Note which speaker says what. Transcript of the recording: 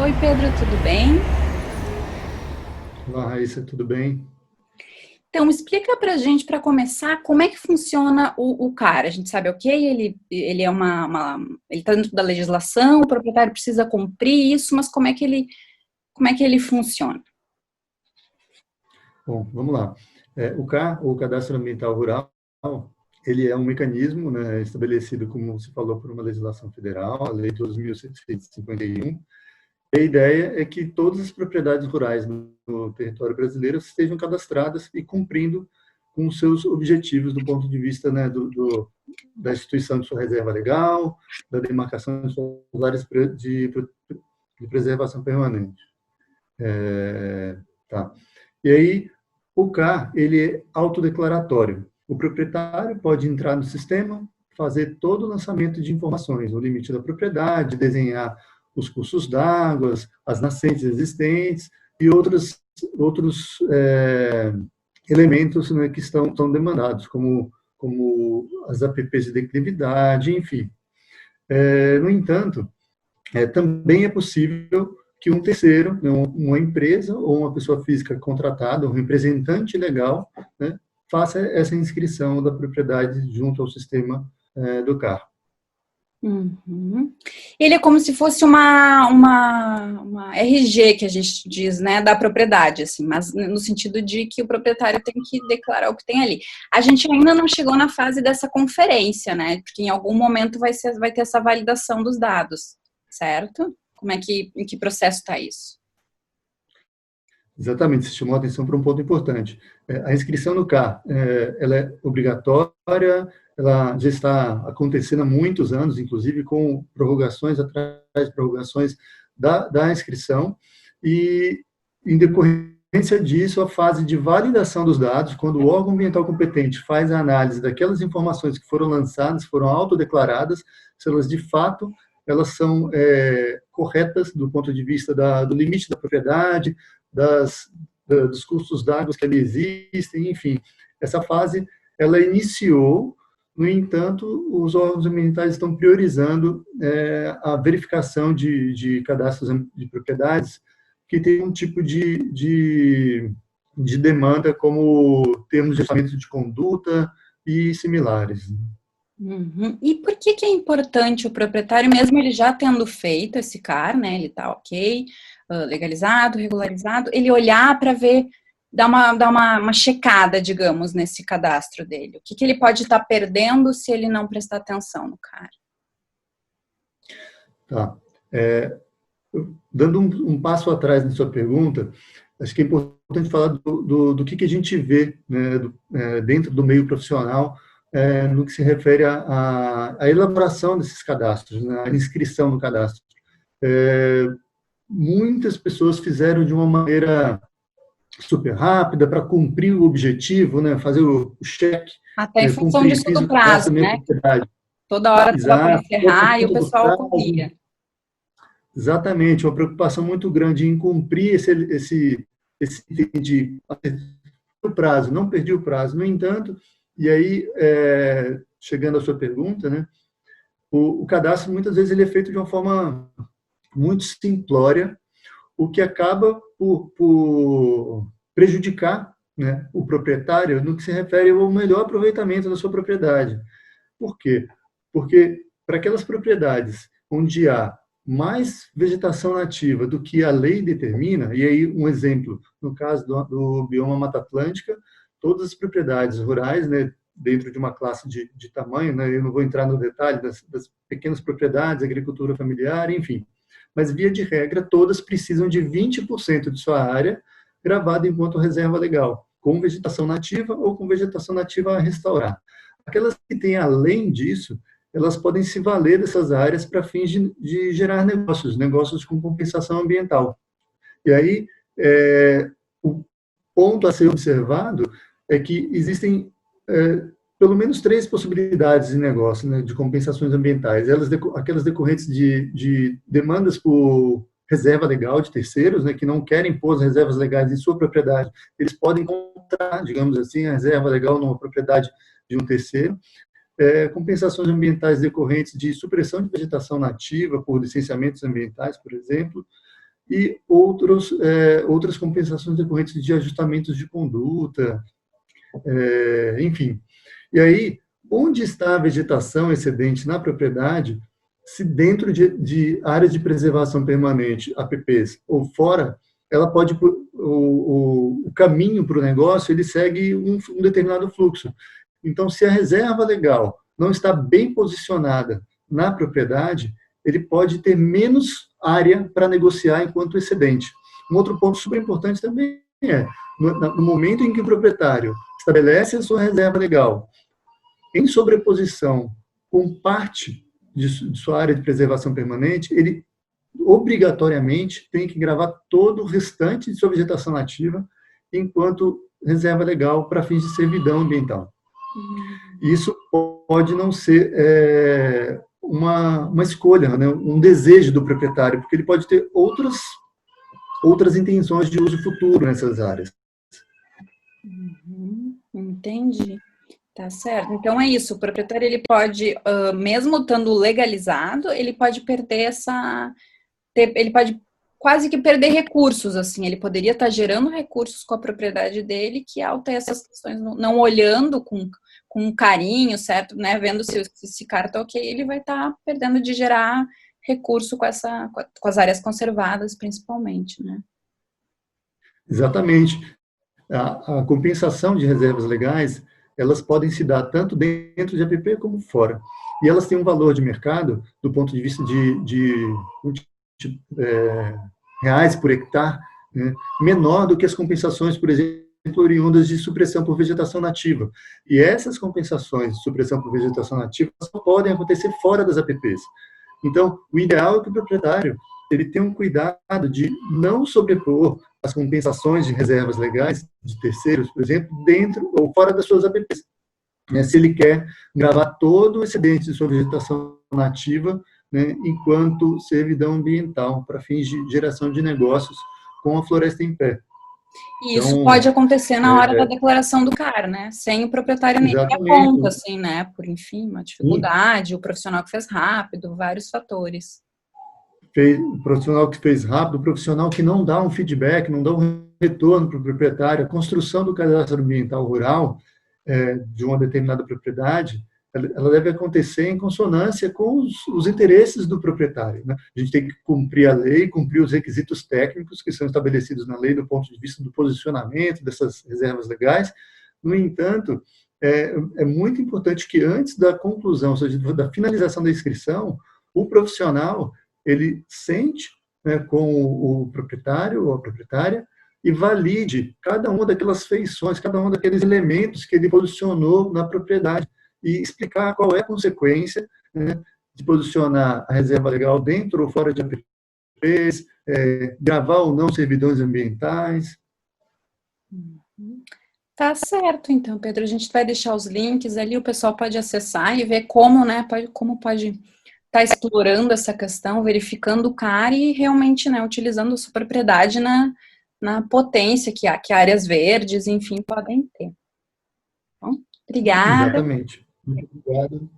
Speaker 1: Oi, Pedro, tudo bem?
Speaker 2: Olá, Raíssa, tudo bem?
Speaker 1: Então, explica pra gente, para começar, como é que funciona o CAR. A gente sabe, ok, ele é ele está dentro da legislação, o proprietário precisa cumprir isso, mas como é que ele funciona?
Speaker 2: Bom, vamos lá. O CAR, o Cadastro Ambiental Rural, ele é um mecanismo, né, estabelecido, como se falou, por uma legislação federal, a Lei 12.751. A ideia é que todas as propriedades rurais no território brasileiro estejam cadastradas e cumprindo com os seus objetivos do ponto de vista, né, da instituição de sua reserva legal, da demarcação de suas áreas de preservação permanente. Tá? E aí, o CAR, ele é autodeclaratório. O proprietário pode entrar no sistema, fazer todo o lançamento de informações, o limite da propriedade, desenhar os cursos d'água, as nascentes existentes e outros elementos, né, que estão demandados, como as APPs de declividade, enfim. No entanto, também é possível que um terceiro, né, uma empresa ou uma pessoa física contratada, um representante legal, né, faça essa inscrição da propriedade junto ao sistema do CAR.
Speaker 1: Uhum. Ele é como se fosse uma RG que a gente diz, né, da propriedade, assim, mas no sentido de que o proprietário tem que declarar o que tem ali. A gente ainda não chegou na fase dessa conferência, né, porque em algum momento vai ter essa validação dos dados, certo? Em que processo está isso?
Speaker 2: Exatamente, você chamou a atenção para um ponto importante. A inscrição no CAR, ela é obrigatória, ela já está acontecendo há muitos anos, inclusive com prorrogações atrás de prorrogações da inscrição, e em decorrência disso, a fase de validação dos dados, quando o órgão ambiental competente faz a análise daquelas informações que foram lançadas, foram autodeclaradas, se elas de fato elas são corretas do ponto de vista do limite da propriedade, dos custos d'água que ali existem, enfim. Essa fase, ela iniciou, no entanto, os órgãos ambientais estão priorizando a verificação de cadastros de propriedades que tem um tipo de demanda, como termos de ajustamento de conduta e similares.
Speaker 1: Uhum. E por que é importante o proprietário, mesmo ele já tendo feito esse CAR, né? Ele tá ok, legalizado, regularizado, ele olhar para ver, dar uma checada, digamos, nesse cadastro dele. O que ele pode estar perdendo se ele não prestar atenção no CAR?
Speaker 2: Tá. Dando um passo atrás na sua pergunta, acho que é importante falar do que a gente vê, né, dentro do meio profissional, no que se refere à elaboração desses cadastros, né, à inscrição no cadastro. Muitas pessoas fizeram de uma maneira super rápida para cumprir o objetivo, né, fazer o cheque,
Speaker 1: Até em função
Speaker 2: cumprir,
Speaker 1: disso
Speaker 2: fiz
Speaker 1: do
Speaker 2: o cadastro
Speaker 1: prazo,
Speaker 2: da minha
Speaker 1: né?
Speaker 2: propriedade.
Speaker 1: Toda hora estava para
Speaker 2: Exato, por
Speaker 1: encerrar e o
Speaker 2: conta do
Speaker 1: pessoal
Speaker 2: prazo.
Speaker 1: corria.
Speaker 2: Exatamente, uma preocupação muito grande em cumprir esse item de o prazo, não perdi o prazo. No entanto, e aí, chegando à sua pergunta, né, o cadastro, muitas vezes, ele é feito de uma forma muito simplória, o que acaba por prejudicar, né, o proprietário no que se refere ao melhor aproveitamento da sua propriedade. Por quê? Porque para aquelas propriedades onde há mais vegetação nativa do que a lei determina, e aí um exemplo, no caso do bioma Mata Atlântica, todas as propriedades rurais, né, dentro de uma classe de tamanho, né, eu não vou entrar no detalhe das pequenas propriedades, agricultura familiar, enfim, mas via de regra, todas precisam de 20% de sua área gravada enquanto reserva legal, com vegetação nativa ou com vegetação nativa a restaurar. Aquelas que têm além disso, elas podem se valer dessas áreas para fins de gerar negócios com compensação ambiental. E aí, o ponto a ser observado é que existem pelo menos três possibilidades de negócio, né, de compensações ambientais. Aquelas decorrentes de demandas por reserva legal de terceiros, né, que não querem pôr as reservas legais em sua propriedade, eles podem comprar, digamos assim, a reserva legal numa propriedade de um terceiro. Compensações ambientais decorrentes de supressão de vegetação nativa por licenciamentos ambientais, por exemplo, e outras compensações decorrentes de ajustamentos de conduta, enfim. E aí, onde está a vegetação excedente na propriedade, se dentro de áreas de preservação permanente, APPs, ou fora, ela pode, o caminho para o negócio, ele segue um determinado fluxo. Então, se a reserva legal não está bem posicionada na propriedade, ele pode ter menos área para negociar enquanto excedente. Um outro ponto super importante também no momento em que o proprietário estabelece a sua reserva legal em sobreposição com parte de sua área de preservação permanente, ele obrigatoriamente tem que gravar todo o restante de sua vegetação nativa enquanto reserva legal para fins de servidão ambiental. Isso pode não ser uma escolha, né, um desejo do proprietário, porque ele pode ter outras intenções de uso futuro nessas áreas.
Speaker 1: Entendi. Tá certo. Então é isso, o proprietário ele pode, mesmo estando legalizado, ele pode perder ele pode quase que perder recursos, assim, ele poderia estar gerando recursos com a propriedade dele, que ao ter essas questões, não olhando com carinho, certo, né, vendo se esse cara tá ok, ele vai estar perdendo de gerar recurso com as áreas conservadas, principalmente, né?
Speaker 2: Exatamente. A compensação de reservas legais, elas podem se dar tanto dentro de APP como fora. E elas têm um valor de mercado, do ponto de vista de reais por hectare, né, menor do que as compensações, por exemplo, oriundas de supressão por vegetação nativa. E essas compensações de supressão por vegetação nativa só podem acontecer fora das APPs. Então, o ideal é que o proprietário ele tenha um cuidado de não sobrepor as compensações de reservas legais de terceiros, por exemplo, dentro ou fora das suas APPs. Se ele quer gravar todo o excedente de sua vegetação nativa, né, enquanto servidão ambiental, para fins de geração de negócios com a floresta em pé.
Speaker 1: E isso pode acontecer na hora da declaração do CAR, né? Sem o proprietário nem dar conta, assim, né? Por, enfim, uma dificuldade, o profissional que fez rápido, vários fatores.
Speaker 2: O profissional que fez rápido, o profissional que não dá um feedback, não dá um retorno para o proprietário. A construção do cadastro ambiental rural de uma determinada propriedade, ela deve acontecer em consonância com os interesses do proprietário, né? A gente tem que cumprir a lei, cumprir os requisitos técnicos que são estabelecidos na lei do ponto de vista do posicionamento dessas reservas legais. No entanto, é muito importante que antes da conclusão, ou seja, da finalização da inscrição, o profissional ele sente, né, com o proprietário ou a proprietária e valide cada uma daquelas feições, cada um daqueles elementos que ele posicionou na propriedade e explicar qual é a consequência, né, de posicionar a reserva legal dentro ou fora de APPs, gravar ou não servidões ambientais.
Speaker 1: Tá certo, então, Pedro, a gente vai deixar os links ali, o pessoal pode acessar e ver como, né, como pode estar explorando essa questão, verificando o CAR e realmente, né, utilizando a sua propriedade na potência que áreas verdes, enfim, podem ter. Bom, obrigada.
Speaker 2: Exatamente. Muito obrigado.